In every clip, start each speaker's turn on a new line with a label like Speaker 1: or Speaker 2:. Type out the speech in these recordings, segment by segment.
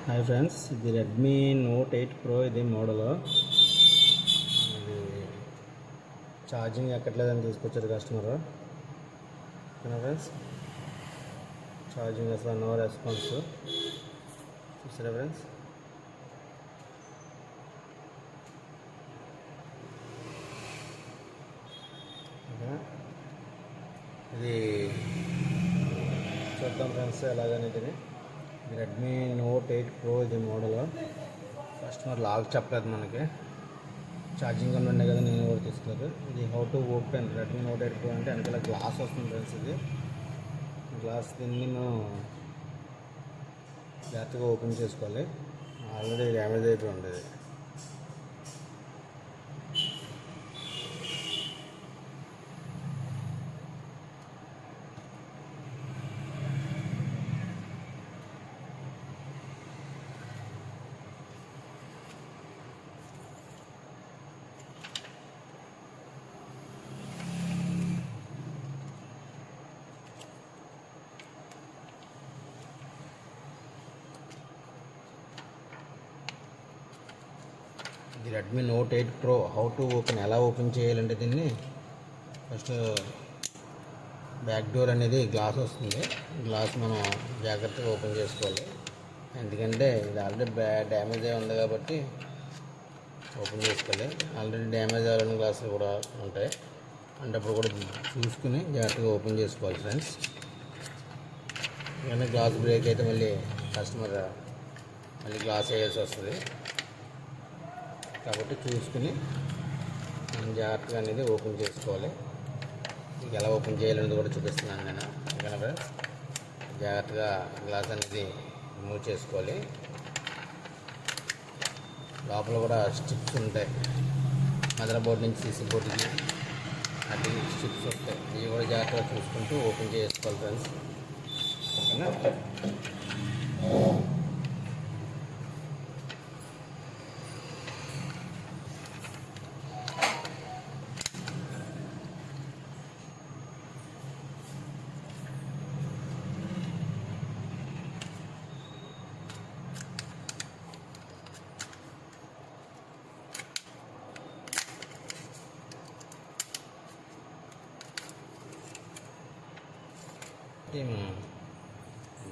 Speaker 1: Hi friends, ఇది Redmi Note 8 pro. ఇది model. ఇది ఛార్జింగ్ ఎక్కట్లేదని తీసుకొచ్చారు కస్టమర్. ఓకేనా ఫ్రెండ్స్, ఛార్జింగ్ అసలు నో రెస్పాన్స్. చూసారా ఫ్రెండ్స్, ఇది చూద్దాం ఫ్రెండ్స్ ఎలాగనేది. ఇది రెడ్మీ నోట్ 8 ప్రో. ఇది మోడల్. కస్టమర్ లాగ్ చెప్పలేదు మనకి. ఛార్జింగ్ అని ఉండే కదా, నేను కూడా తీసుకోలేదు. ఇది how to open Redmi Note 8 pro అంటే వెనకాల గ్లాస్ వస్తుంది ఫ్రెండ్స్. ఇది గ్లాస్, దీన్ని మనం జాగ్రత్తగా ఓపెన్ చేసుకోవాలి. ఆల్రెడీ డ్యామేజ్ అయిపోయి ఉండేది. ఇది Redmi Note 8 pro. How to open, ఎలా ఓపెన్ చేయాలంటే దీన్ని ఫస్ట్ బ్యాక్ డోర్ అనేది గ్లాస్ వస్తుంది. గ్లాస్ మనం జాగ్రత్తగా ఓపెన్ చేసుకోవాలి. ఎందుకంటే ఇది ఆల్రెడీ డ్యామేజ్ అయి ఉంది కాబట్టి ఓపెన్ చేసుకోవాలి. ఆల్రెడీ డ్యామేజ్ అవ్వని గ్లాసులు కూడా ఉంటాయి, అంటే అప్పుడు కూడా చూసుకుని జాగ్రత్తగా ఓపెన్ చేసుకోవాలి ఫ్రెండ్స్. ఎందుకంటే గ్లాస్ బ్రేక్ అయితే మళ్ళీ కస్టమర్ మళ్ళీ గ్లాస్ వేయాల్సి వస్తుంది. కాబట్టి చూసుకుని మనం జాగ్రత్తగా అనేది ఓపెన్ చేసుకోవాలి. మీకు ఎలా ఓపెన్ చేయాలనేది కూడా చూపిస్తున్నాను నేను. ఓకేనా ఫ్రెండ్స్, జాగ్రత్తగా గ్లాస్ అనేది రిమూవ్ చేసుకోవాలి. లోపల కూడా స్ట్రిప్స్ ఉంటాయి. మదర్ బోర్డ్ నుంచి సీసీ బోర్డుకి అటు స్ట్రిప్స్ వస్తాయి. ఇవి కూడా జాగ్రత్తగా చూసుకుంటూ ఓపెన్ చేసుకోవాలి ఫ్రెండ్స్. ఓకేనా.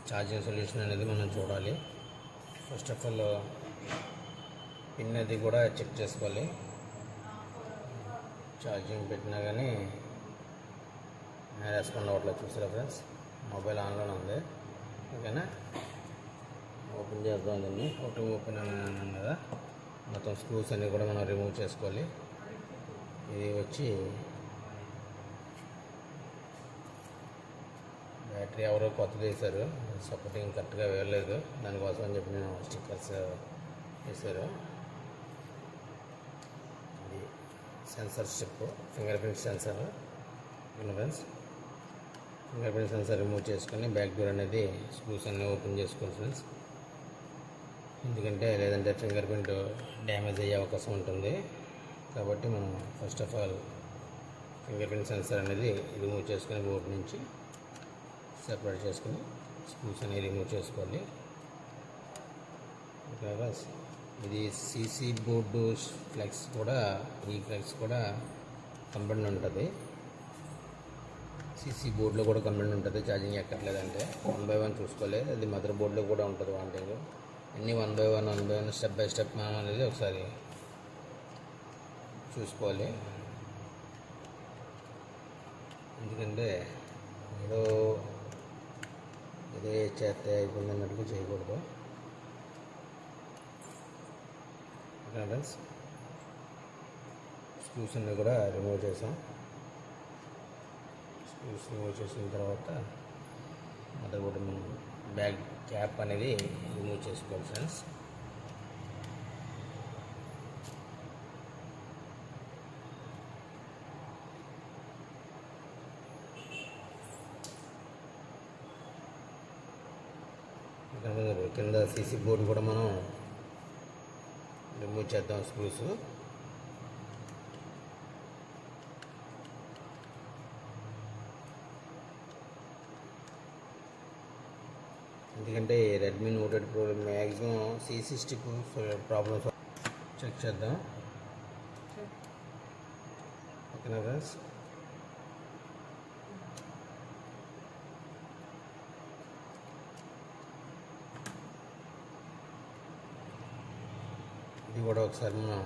Speaker 1: ఛార్జింగ్ సొల్యూషన్ అనేది మనం చూడాలి. ఫస్ట్ ఆఫ్ ఆల్ పిన్ అది కూడా చెక్ చేసుకోవాలి. ఛార్జింగ్ పెట్టినా కానీ రెస్పాండ్ అవ్వట్లేదు. చూసారా ఫ్రెండ్స్, మొబైల్ ఆన్లోనే ఉంది. ఓకేనా, ఓపెన్ చేద్దాం దీన్ని. ఓపెన్ అన్నాను కదా, మొత్తం స్క్రూస్ అన్నీ కూడా మనం రిమూవ్ చేసుకోవాలి. ఇది వచ్చి బ్యాటరీ ఎవరో కొత్తది వేశారు, సపోర్టింగ్ కరెక్ట్గా వేయలేదు. దానికోసం అని చెప్పి నేను స్టిక్కర్స్ వేశారు. ఇది sensor strip, finger print sensor. Friends, finger print sensor remove చేసుకొని బ్యాక్ డోర్ అనేది స్క్రూస్ అన్నీ ఓపెన్ చేసుకోవాలి ఫ్రెండ్స్. ఎందుకంటే లేదంటే ఫింగర్ ప్రింట్ డ్యామేజ్ అయ్యే అవకాశం ఉంటుంది. కాబట్టి మనం first of all finger print sensor అనేది రిమూవ్ చేసుకొని బోర్డు నుంచి సెపరేట్ చేసుకుని స్క్రూస్ అనేవి రిమూవ్ చేసుకోవాలి. ఓకే, ఇది సీసీ బోర్డు ఫ్లెక్స్ కూడా, ఈ ఫ్లెక్స్ కూడా కంపెనీ ఉంటుంది. సీసీ బోర్డులో కూడా కంపెనీ ఉంటుంది. ఛార్జింగ్ ఎక్కట్లేదంటే 1 by 1 చూసుకోవాలి. అది మదర్ బోర్డులో కూడా ఉంటుంది వాంటింగ్. అన్నీ 1 by 1 స్టెప్ బై స్టెప్ మనం అనేది ఒకసారి చూసుకోవాలి. ఎందుకంటే ఏదో ఇదే చేస్తే అయిపోయింది అన్నట్టుగా చేయకూడదు. ఓకే ఫ్రెండ్స్, స్క్రూస్ అన్నీ కూడా రిమూవ్ చేసాం. స్క్రూస్ రిమూవ్ చేసిన తర్వాత మదర్ బోర్డు బ్యాక్ క్యాప్ అనేది రిమూవ్ చేసుకోవాలి ఫ్రెండ్స్. కింద సీసీ బోర్డు కూడా మనం రిమూవ్ చేద్దాం స్క్రూస్. ఎందుకంటే Redmi Note 8 pro maximum C60 problems check చేద్దాం. ఓకేనా ఫ్రెండ్స్? ఇది కూడా ఒకసారి మనం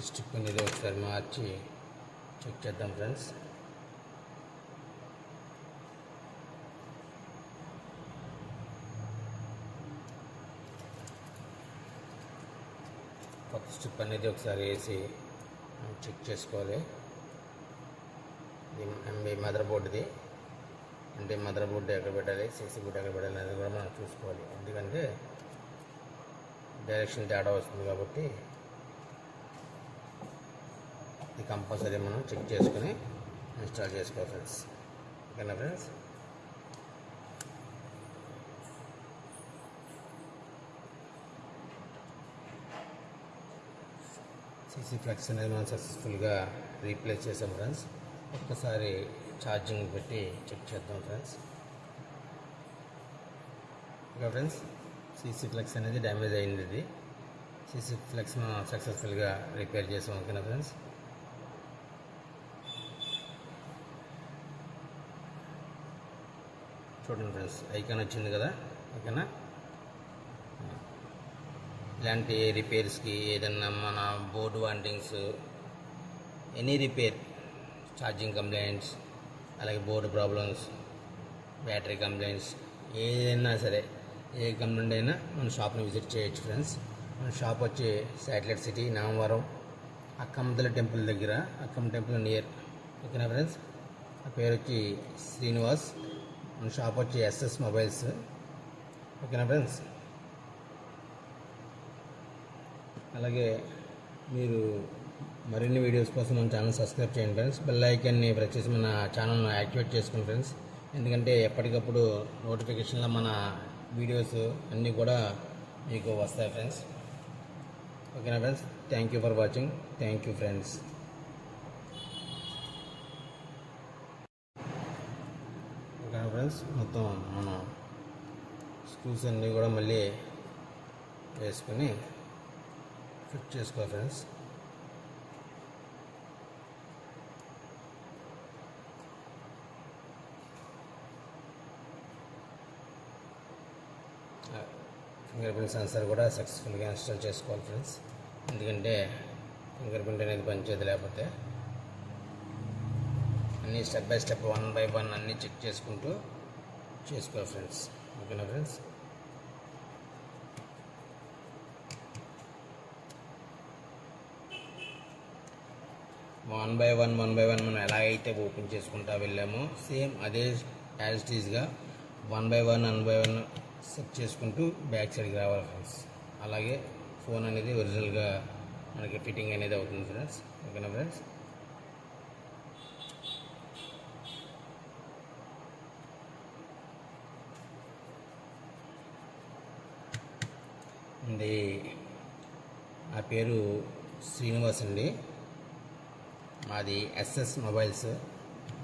Speaker 1: స్టిక్ అనేది ఒకసారి మార్చి చెక్ చేద్దాం ఫ్రెండ్స్. కొత్త స్టిప్ అనేది ఒకసారి వేసి చెక్ చేసుకోవాలి. ఇది మదర్ బోర్డుది, అంటే మదర్ బోర్డు ఎక్కడ పెట్టాలి, సీసీ బోర్డు ఎక్కడ పెట్టాలి అనేది కూడా మనం చూసుకోవాలి. ఎందుకంటే డైరెక్షన్ తేడా వస్తుంది కాబట్టి ఇది కంపల్సరీ మనం చెక్ చేసుకుని ఇన్స్టాల్ చేసుకోవాలి ఫ్రెండ్స్. ఓకేనా ఫ్రెండ్స్? సీసీ ఫ్లెక్స్ అనేది మనం సక్సెస్ఫుల్గా రీప్లేస్ చేసాం ఫ్రెండ్స్. ఒక్కసారి ఛార్జింగ్ పెట్టి చెక్ చేద్దాం friends. Okay friends, CC flex అనేది డ్యామేజ్ అయింది. ఇది సీసీ ఫ్లెక్స్ మనం సక్సెస్ఫుల్గా రిపేర్ చేసాం. ఓకేనా ఫ్రెండ్స్? చూడండి ఫ్రెండ్స్, ఐకాన్ వచ్చింది కదా. ఓకేనా? ఇలాంటి రిపేర్స్కి ఏదన్నా మన board vomitings, any repair, charging complaints, అలాగే బోర్డు ప్రాబ్లమ్స్, బ్యాటరీ కంప్లైంట్స్, ఏదైనా సరే ఏ కంప్లైంట్ అయినా మన షాప్ని విజిట్ చేయొచ్చు ఫ్రెండ్స్. మన షాప్ వచ్చి శాటిలైట్ సిటీ, నామవరం, అక్కమ్మతల్లి టెంపుల్ దగ్గర, అక్కమ్మ టెంపుల్ నియర్. ఓకేనా ఫ్రెండ్స్? ఆ పేరు వచ్చి శ్రీనివాస్. మన షాప్ వచ్చి SS మొబైల్స్. ఓకేనా ఫ్రెండ్స్? అలాగే మీరు మరిన్ని వీడియోస్ కోసం మన ఛానల్ సబ్స్క్రైబ్ చేయండి ఫ్రెండ్స్. బెల్ ఐకాన్ని ప్రెస్ చేసి మన ఛానల్ను యాక్టివేట్ చేసుకోండి ఫ్రెండ్స్. ఎందుకంటే ఎప్పటికప్పుడు నోటిఫికేషన్లో మన వీడియోస్ అన్నీ కూడా మీకు వస్తాయి ఫ్రెండ్స్. ఓకేనా friends? Thank you for watching. Thank you friends. ఓకేనా ఫ్రెండ్స్? మొత్తం మన స్క్రూస్ అన్నీ కూడా మళ్ళీ వేసుకొని ఫిట్ చేసుకోవాలి ఫ్రెండ్స్. ఫింగర్ ప్రింట్ సెన్సార్ కూడా సక్సెస్ఫుల్గా ఇన్స్టాల్ చేసుకోవాలి ఫ్రెండ్స్. ఎందుకంటే ఫింగర్ ప్రింట్ అనేది పనిచేయదు లేకపోతే. అన్నీ స్టెప్ బై స్టెప్ 1 by 1 అన్నీ చెక్ చేసుకుంటూ చేసుకోవాలి ఫ్రెండ్స్. ఓకేనా ఫ్రెండ్స్? వన్ బై వన్ మనం ఎలా అయితే ఓపెన్ చేసుకుంటా వెళ్ళామో సేమ్ అదే యాజ్ ఇట్ ఈజ్గా 1 by 1 సెట్ చేసుకుంటూ బ్యాక్ సైడ్కి రావాలి ఫ్రెండ్స్. అలాగే ఫోన్ అనేది ఒరిజినల్గా మనకి ఫిట్టింగ్ అనేది అవుతుంది ఫ్రెండ్స్. ఓకేనా ఫ్రెండ్స్? ఇది నా పేరు శ్రీనివాస్ అండి. మాది SS మొబైల్స్.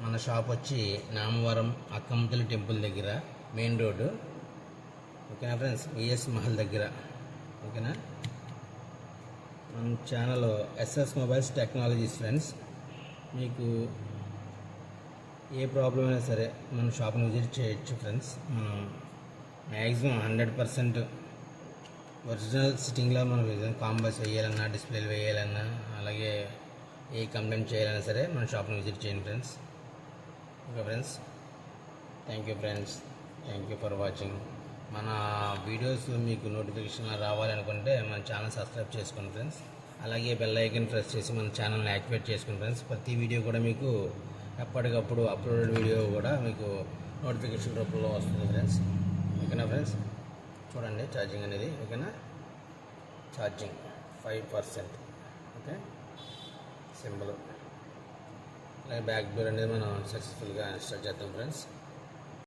Speaker 1: మన షాప్ వచ్చి నామవరం అక్కమ్మతల్లి టెంపుల్ దగ్గర, మెయిన్ రోడ్డు. ఓకేనా ఫ్రెండ్స్? VS మహల్ దగ్గర. ఓకేనా? మన channel SS mobiles technologies friends. మీకు ఏ ప్రాబ్లం అయినా సరే మన షాప్ని విజిట్ చేయొచ్చు ఫ్రెండ్స్. మనం మ్యాక్సిమం 100% ఒరిజినల్ సిట్టింగ్లో మనం కాంబోస్ వేయాలన్నా, డిస్ప్లేలు వేయాలన్నా, అలాగే ఏ కంప్లైంట్ చేయాలన్నా సరే మన షాప్ని విజిట్ చేయండి friends. Okay friends, thank you friends. Thank you for watching. మన వీడియోస్ మీకు నోటిఫికేషన్ రావాలనుకుంటే మన ఛానల్ సబ్స్క్రైబ్ చేసుకోండి ఫ్రెండ్స్. అలాగే బెల్ ఐకాన్ ప్రెస్ చేసి మన ఛానల్ని యాక్టివేట్ చేసుకోండి ఫ్రెండ్స్. ప్రతి వీడియో కూడా మీకు ఎప్పటికప్పుడు అప్లోడెడ్ వీడియో కూడా మీకు నోటిఫికేషన్ రూపంలో వస్తుంది ఫ్రెండ్స్. ఓకేనా ఫ్రెండ్స్? చూడండి ఛార్జింగ్ అనేది. ఓకేనా? ఛార్జింగ్ 5%. Okay, symbol. అలాగే బ్యాక్ డోర్ అనేది మనం సక్సెస్ఫుల్గా ఇన్స్టాల్ చేద్దాం ఫ్రెండ్స్.